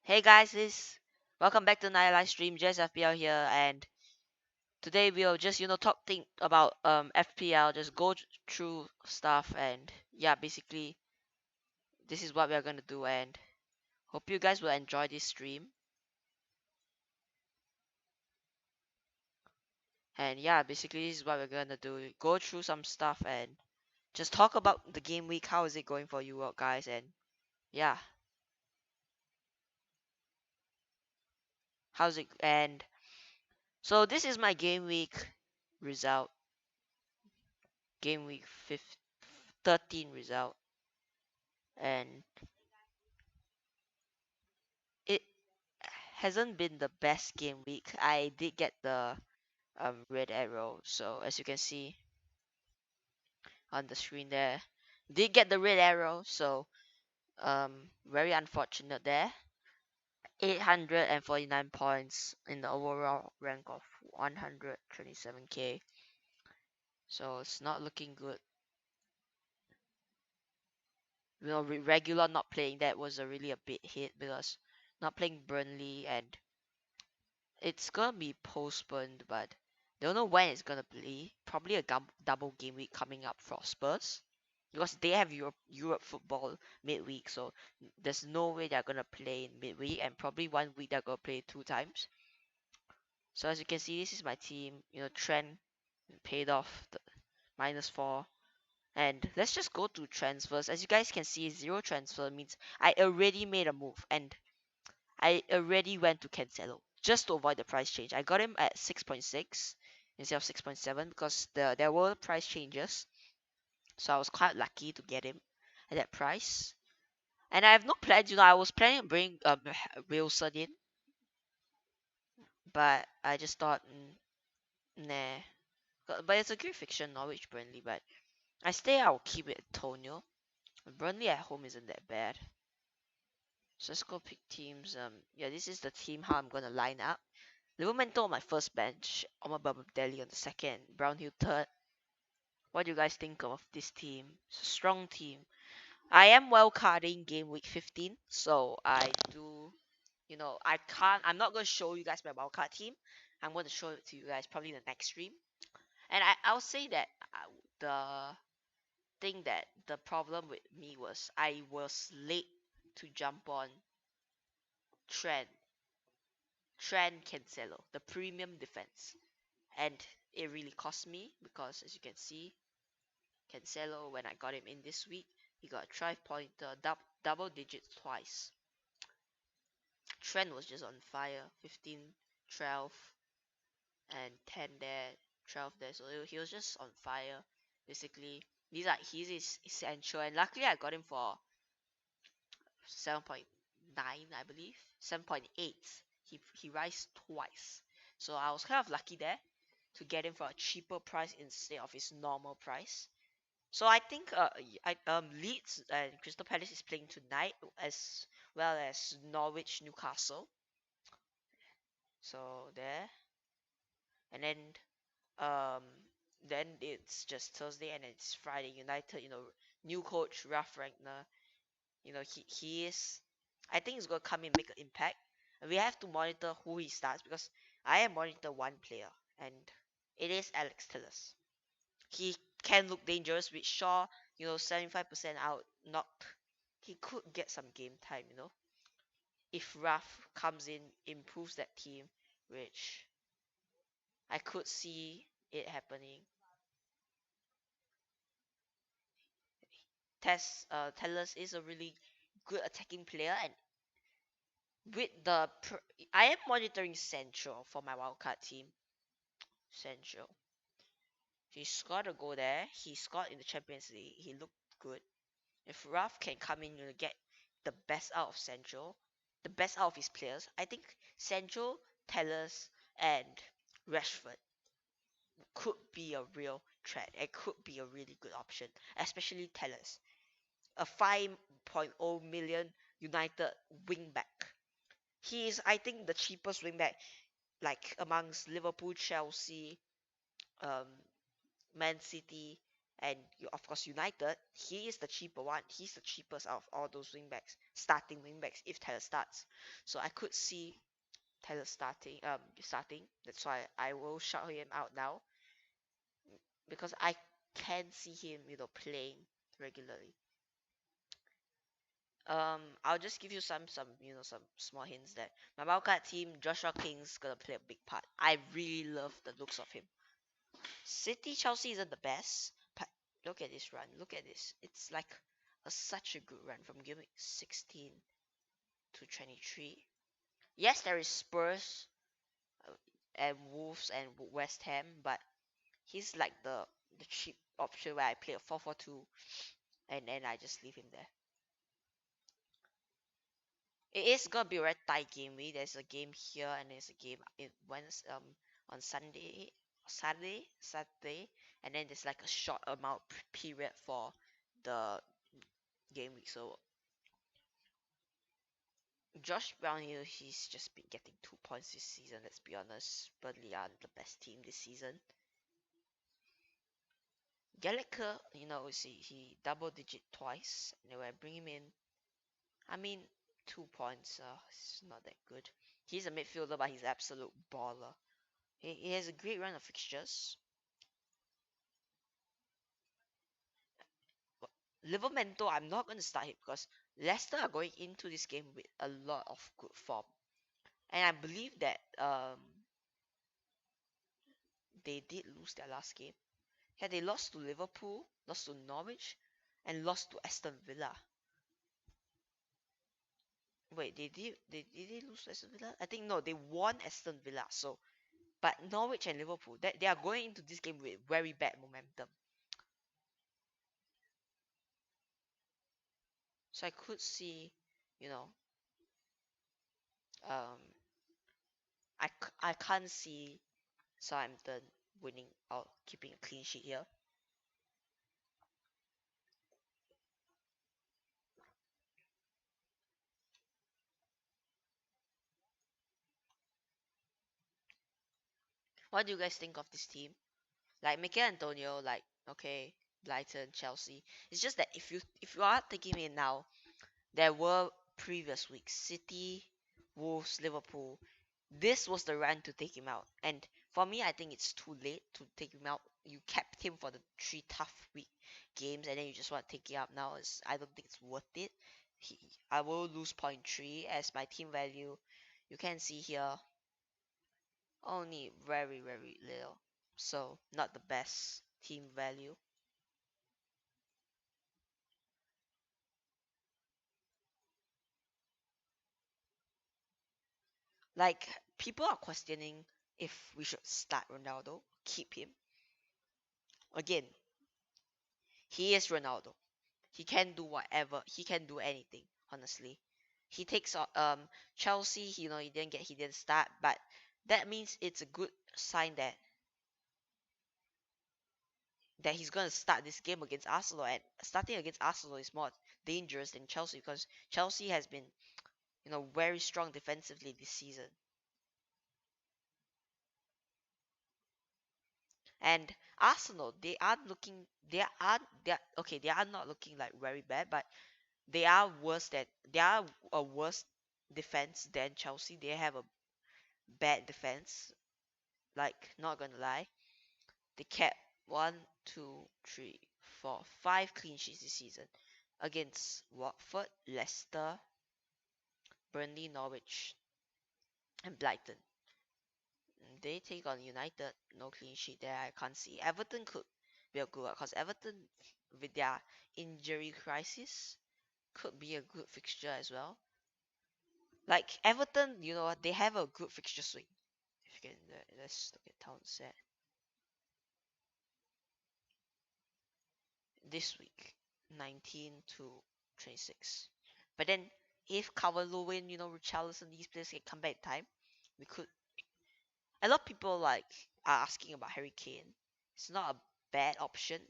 Hey guys, welcome back to Night Livestream. Just FPL here, and today we'll just talk think about FPL, just go through stuff, and yeah, basically this is what we are gonna do, and hope you guys will enjoy this stream. And yeah, basically this is what we're gonna do: go through some stuff and just talk about the game week. How is it going for you all guys? And yeah, how's it? And so this is my game week result, game week 13 result, and it hasn't been the best game week. I did get the red arrow, so as you can see on the screen there, did get the red arrow, so very unfortunate there. 849 points in the overall rank of 127k, so it's not looking good. Regular not playing that was a really a big hit because not playing Burnley, and it's gonna be postponed, but don't know when it's gonna be. Probably a double game week coming up for Spurs because they have Europe football midweek, so there's no way they're gonna play in midweek, and probably one week they're gonna play two times. So as you can see, this is my team. Trent paid off the -4. And let's just go to transfers. As you guys can see, zero transfer means I already made a move, and I already went to Cancelo just to avoid the price change. I got him at 6.6 instead of 6.7 because there were price changes. So I was quite lucky to get him at that price. And I have no plans, I was planning to bring Wilson in, but I just thought, nah. But it's a great fiction, Norwich Burnley, but I'll keep it Antonio. Burnley at home isn't that bad. So let's go pick teams. Yeah, this is the team how I'm gonna line up. Livramento on my first bench, Omar Delhi on the second, Brownhill third. What do you guys think of this team? It's a strong team. I am well carding game week 15, so I do, I'm not going to show you guys my wildcard team. I'm going to show it to you guys probably in the next stream. And I'll say that the the problem with me was I was late to jump on Trent, Cancelo, the premium defense. And it really cost me because as you can see, Cancelo, when I got him in this week, he got a 5-pointer, double digits twice. Trent was just on fire, 15, 12, and 10 there, 12 there. So he was just on fire. Basically, he's his essential, and luckily I got him for 7.9, I believe, 7.8. He rise twice, so I was kind of lucky there to get him for a cheaper price instead of his normal price. So I think Leeds and Crystal Palace is playing tonight as well as Norwich Newcastle. So there, and um then it's just Thursday, and it's Friday. United, new coach Ralph Ragnar. He is. I think he's gonna come and make an impact. And we have to monitor who he starts because I am monitor one player, and it is Alex Telles. He can look dangerous with Shaw, 75% out knocked. He could get some game time, if Raf comes in, improves that team, which I could see it happening. Tellers is a really good attacking player, and with I am monitoring Central for my wildcard team. Central. He scored a goal there. He scored in the Champions League. He looked good. If Ralph can come in and get the best out of Central, the best out of his players, I think Central, Tellers, and Rashford could be a real threat. It could be a really good option, especially Tellers. A 5.0 million United wingback. He is, I think, the cheapest wingback, like amongst Liverpool, Chelsea, um, Man City, and of course United, he is the cheaper one. He's the cheapest out of all those wingbacks, starting wingbacks if Taylor starts. So I could see Taylor starting. That's why I will shout him out now because I can see him, playing regularly. I'll just give you some small hints that my wildcard team, Joshua King's gonna play a big part. I really love the looks of him. City Chelsea isn't the best, but look at this run. Look at this. It's like such a good run from game week 16 to 23. Yes, there is Spurs and Wolves and West Ham, but he's like the cheap option where I play a 4-4-2 and then I just leave him there. It is gonna be a very tight game week. There's a game here and there's a game on Saturday, and then there's like a short amount period for the game week. So Josh Brown here, he's just been getting 2 points this season. Let's be honest, Burnley aren't the best team this season. Gallagher, he double digit twice. Anyway, I bring him in. I mean, 2 points. It's not that good. He's a midfielder, but he's an absolute baller. He has a great run of fixtures. Livermento, I'm not going to start him because Leicester are going into this game with a lot of good form. And I believe that they did lose their last game. Yeah, they lost to Liverpool, lost to Norwich, and lost to Aston Villa. Wait, did they lose to Aston Villa? I think no, they won Aston Villa. So, but Norwich and Liverpool, they are going into this game with very bad momentum. So I could see, you know, um, I can't see Southampton winning or keeping a clean sheet here. What do you guys think of this team? Like Mikel Antonio, like okay, Brighton, Chelsea. It's just that if you are taking me now, there were previous weeks City, Wolves, Liverpool. This was the run to take him out, and for me, I think it's too late to take him out. You kept him for the 3 tough week games, and then you just want to take him out now. I don't think it's worth it. I will lose 0.3 as my team value. You can see here only very very little, so not the best team value. Like people are questioning if we should start Ronaldo, keep him. Again, he is Ronaldo. He can do whatever. He can do anything. Honestly, he takes Chelsea. He didn't start, but that means it's a good sign that he's gonna start this game against Arsenal. And starting against Arsenal is more dangerous than Chelsea because Chelsea has been very strong defensively this season. And Arsenal, they are not looking like very bad, but they are a worse defense than Chelsea. They have a bad defense. Like not gonna lie, they kept 5 clean sheets this season against Watford, Leicester, Burnley, Norwich, and Brighton. They take on United, no clean sheet there. I can't see. Everton could be a good one because Everton, with their injury crisis, could be a good fixture as well. Like Everton, they have a good fixture swing. If you can, let's look at Townsend this week, 19 to 26. But then if Calvert-Lewin, Richarlison, these players can come back in time, we could. A lot of people are asking about Harry Kane. It's not a bad option,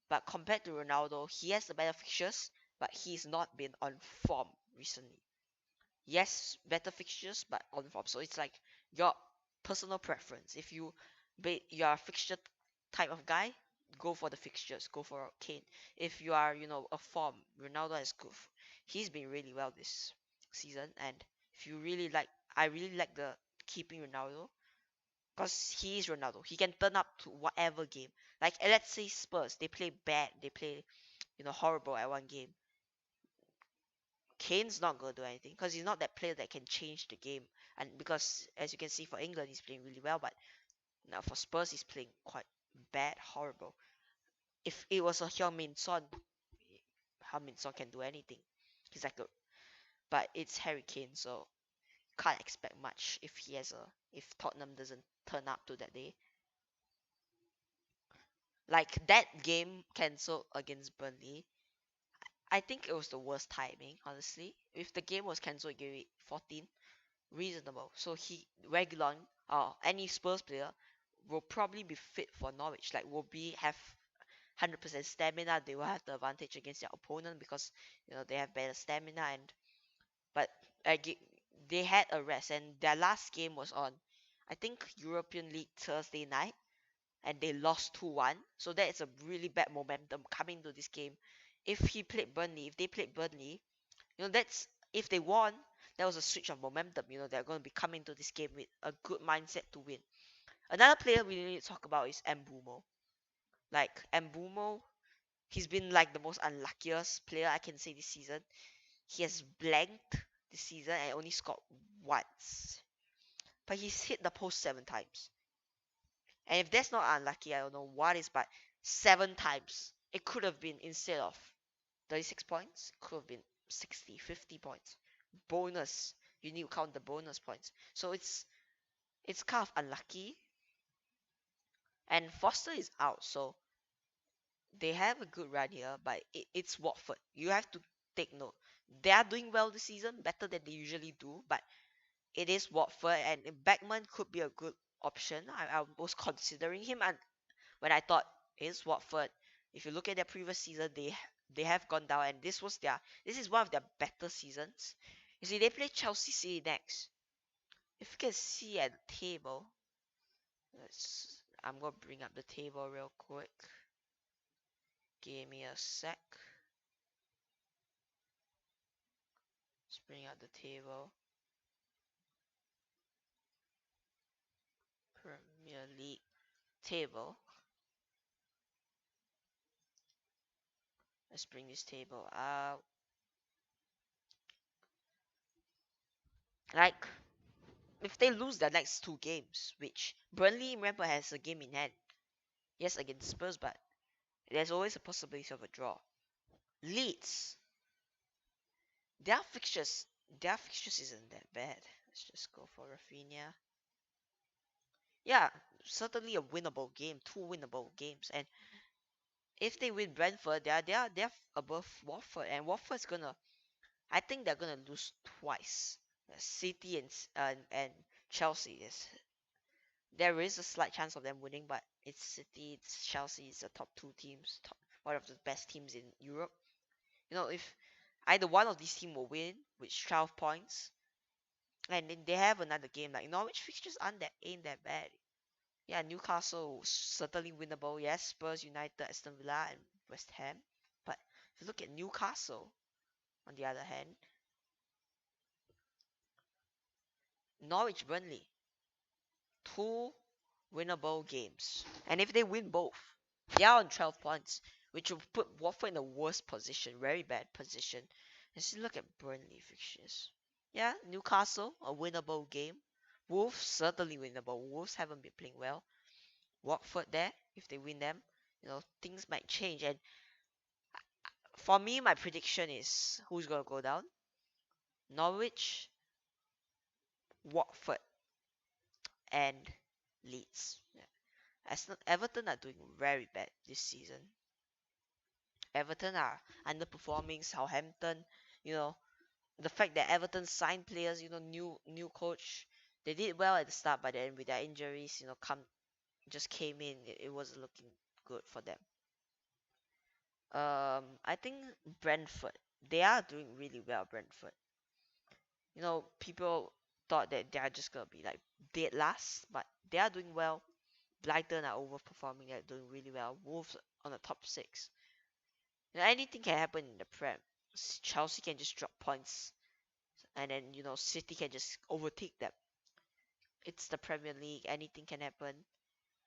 but compared to Ronaldo, he has the better fixtures, but he's not been on form recently. Yes, better fixtures, but on form. So it's like your personal preference. If you are a fixture type of guy, go for the fixtures, go for Kane. If you are, a form, Ronaldo is good. He's been really well this season, and if you really like, I really like the keeping Ronaldo because he is Ronaldo. He can turn up to whatever game. Like let's say Spurs, they play bad, they play, horrible at one game. Kane's not gonna do anything because he's not that player that can change the game. And because as you can see for England, he's playing really well, but now for Spurs, he's playing quite bad, horrible. If it was a Heung-min Son, Heung-min Son can do anything. He's like a, but it's Harry Kane, so can't expect much if Tottenham doesn't turn up to that day. Like that game cancelled against Burnley. I think it was the worst timing, honestly. If the game was cancelled GW 14, reasonable. So Reguilon or any Spurs player will probably be fit for Norwich. Like will have 100% stamina. They will have the advantage against their opponent because they have better stamina but they had a rest and their last game was on I think European League Thursday night and they lost 2-1. So that is a really bad momentum coming to this game. If they played Burnley, that's if they won, that was a switch of momentum. They're going to be coming to this game with a good mindset to win. Another player we need to talk about is Ambroomo. Like Ambroomo, he's been like the most unluckiest player I can say this season. He has blanked this season and only scored once. But he's hit the post 7 times. And if that's not unlucky, I don't know what is, but 7 times. It could have been instead of 36 points, it could have been 60, 50 points. Bonus. You need to count the bonus points. So it's kind of unlucky. And Foster is out, so they have a good run here, but it's Watford. You have to take note. They are doing well this season, better than they usually do, but it is Watford, and Beckman could be a good option. I was considering him, and when I thought it's Watford, if you look at their previous season, they have gone down, and this is one of their better seasons. You see, they play Chelsea City next. If you can see at the table, I'm gonna bring up the table real quick. Give me a sec. Let's bring up the table. Premier League table. Let's bring this table out. Like, if they lose their next 2 games, which Burnley, remember, has a game in hand. Yes, against Spurs, but there's always a possibility of a draw. Leeds, their fixtures, isn't that bad. Let's just go for Rafinha. Yeah, certainly a winnable game, 2 winnable games, and if they win Brentford, they're above Watford, and Watford's gonna. I think they're gonna lose twice. City and Chelsea there is a slight chance of them winning, but it's City, it's Chelsea, it's the top 2 teams, one of the best teams in Europe. If either one of these teams will win with 12 points, and then they have another game, like Norwich fixtures ain't that bad. Yeah, Newcastle certainly winnable. Yes, Spurs, United, Aston Villa, and West Ham. But if you look at Newcastle, on the other hand, Norwich, Burnley, 2 winnable games. And if they win both, they are on 12 points, which will put Watford in the worst position, very bad position. Let's look at Burnley fixtures. Yeah, Newcastle, a winnable game. Wolves, certainly winnable. Wolves haven't been playing well. Watford there, if they win them, things might change. And for me, my prediction is who's going to go down? Norwich, Watford, and Leeds. Yeah. Everton are doing very bad this season. Everton are underperforming. Southampton, the fact that Everton signed players, new coach, they did well at the start, but then with their injuries, just came in. It wasn't looking good for them. I think Brentford, they are doing really well. Brentford, people thought that they are just gonna be like dead last, but they are doing well. Brighton are overperforming, they're doing really well. Wolves on the top 6. Anything can happen in the Prem. Chelsea can just drop points, and then City can just overtake them. It's the Premier League. Anything can happen.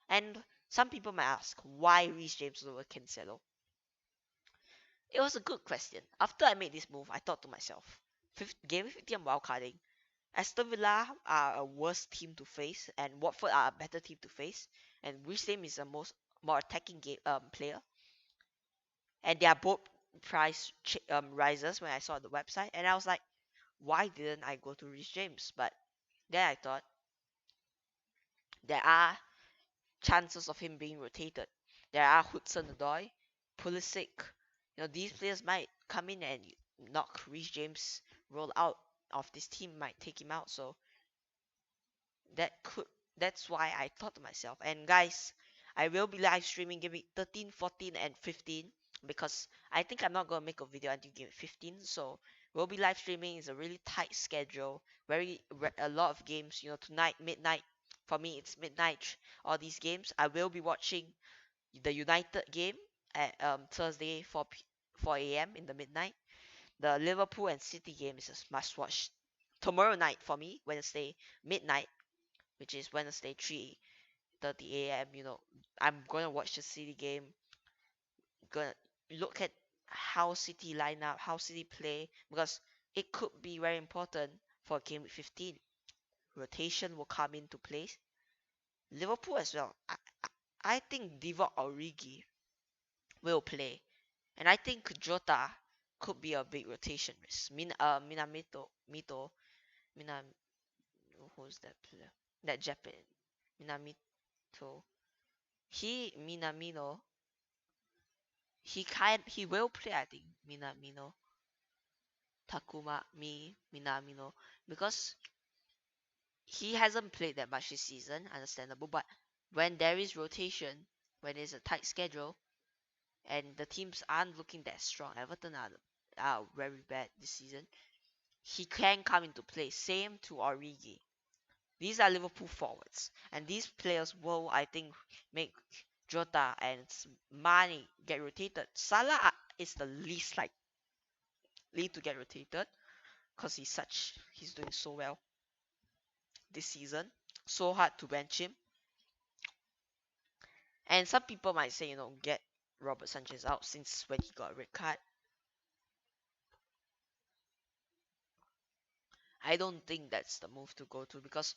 And some people might ask, why Reece James over Cancelo? It was a good question. After I made this move, I thought to myself, game 50 and wildcarding, Aston Villa are a worse team to face, and Watford are a better team to face. And Reece James is a more attacking player, and they are both price rises when I saw the website, and I was like, why didn't I go to Reece James? But then I thought there are chances of him being rotated. There are Hudson-Odoi, Pulisic. These players might come in and knock Reece James roll out of this team, might take him out. So that could that's why I thought to myself. And guys, I will be live streaming game week 13, 14, and 15 because I think I'm not gonna make a video until game 15. So we'll be live streaming. It's a really tight schedule. A lot of games. Tonight midnight. For me, it's midnight. All these games. I will be watching the United game at Thursday 4 a.m. in the midnight. The Liverpool and City game is a must watch. Tomorrow night for me, Wednesday midnight, which is Wednesday 3:30 a.m. I'm gonna watch the City game. Gonna look at how City line up, how City play, because it could be very important for game week 15. Rotation will come into place. Liverpool as well. I think Divock Origi will play, and I think Jota could be a big rotation risk. Minam, who's that player? That Japan, Minamito. Minamino. He will play. I think Minamino, Minamino, because he hasn't played that much this season. Understandable, but when there is rotation, when there's a tight schedule, and the teams aren't looking that strong, Everton are very bad this season. He can come into play. Same to Origi. These are Liverpool forwards, and these players will, I think, make Jota and Mane get rotated. Salah is the least likely to get rotated because he's doing so well this season. So hard to bench him. And some people might say, get Robert Sanchez out since when he got a red card. I don't think that's the move to go to because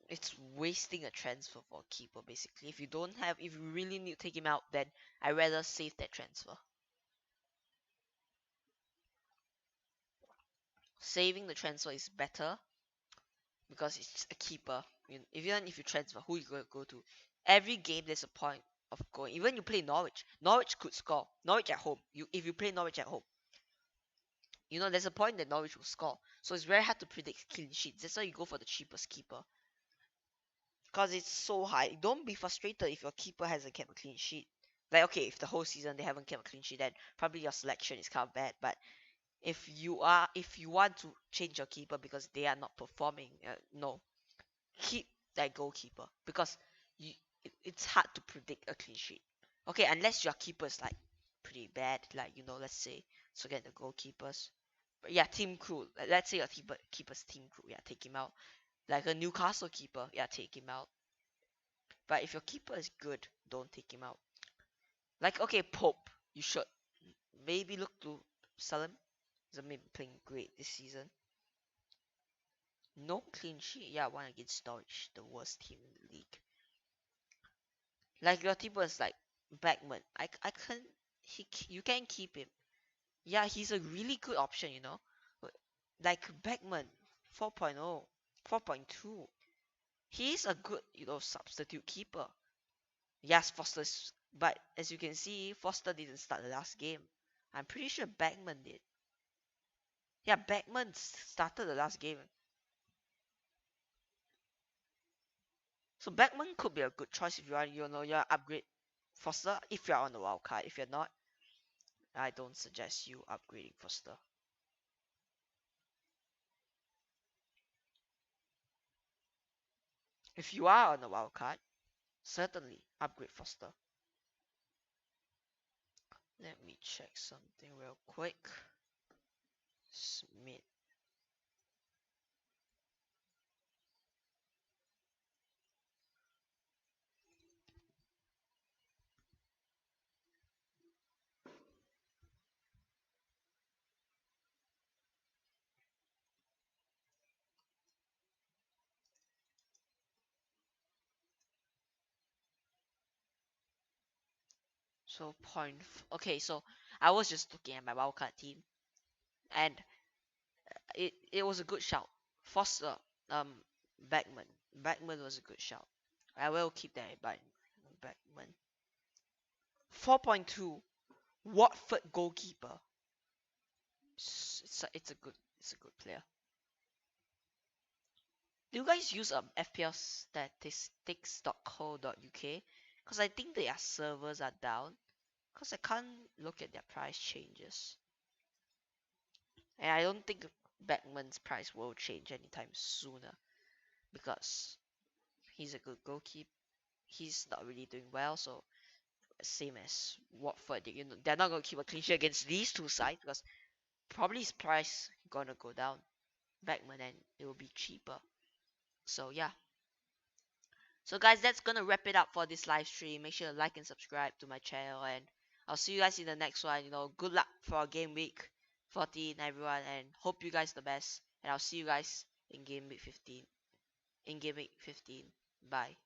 it's wasting a transfer for a keeper basically. If you really need to take him out, then I'd rather save that transfer. Saving the transfer is better because it's a keeper. Even if you transfer, who you gonna go to? Every game there's a point of going. Even you play Norwich, Norwich could score. Norwich at home. If you play Norwich at home, there's a point that Norwich will score. So it's very hard to predict clean sheets. That's why you go for the cheapest keeper. Because it's so high. Don't be frustrated if your keeper hasn't kept a clean sheet. Like, okay, if the whole season they haven't kept a clean sheet, then probably your selection is kind of bad. But if you want to change your keeper because they are not performing, no, keep that goalkeeper because it's hard to predict a clean sheet. Okay, unless your keeper is like pretty bad, like let's say, so get the goalkeepers. But yeah, team crew. Let's say your keeper's team crew. Yeah, take him out. Like a Newcastle keeper. Yeah, take him out. But if your keeper is good, don't take him out. Like, okay, Pope, you should maybe look to sell him. He's maybe playing great this season. No clean sheet. Yeah, one against Norwich, the worst team in the league. Like your keeper is like Beckman. I can you can keep him. Yeah, he's a really good option. Like Beckman, 4.0, 4.2. He's a good substitute keeper. Yes, Foster's, but as you can see, Foster didn't start the last game. I'm pretty sure Beckman did. Yeah, Beckman started the last game. So Beckman could be a good choice if you want, you upgrade Foster if you're on the wild card. If you're not, I don't suggest you upgrading Foster. If you are on the wild card, Certainly, upgrade Foster. Let me check something real quick. Smith. So okay, so I was just looking at my wildcard team, and it was a good shout. Foster, Backman. Backman was a good shout. I will keep that in mind. Backman. 4.2. Watford goalkeeper. It's a good player. Do you guys use FPL statistics.co.uk? Because I think their servers are down. Because I can't look at their price changes. And I don't think Beckman's price will change anytime sooner. Because he's a good goalkeeper. He's not really doing well, so same as Watford. They're not going to keep a clean sheet against these two sides because probably his price gonna go down. Beckman, and it will be cheaper. So yeah. So guys, that's gonna wrap it up for this live stream. Make sure to like and subscribe to my channel, and I'll see you guys in the next one. Good luck for game week 14, everyone, and hope you guys the best. And I'll see you guys in game week 15. Bye.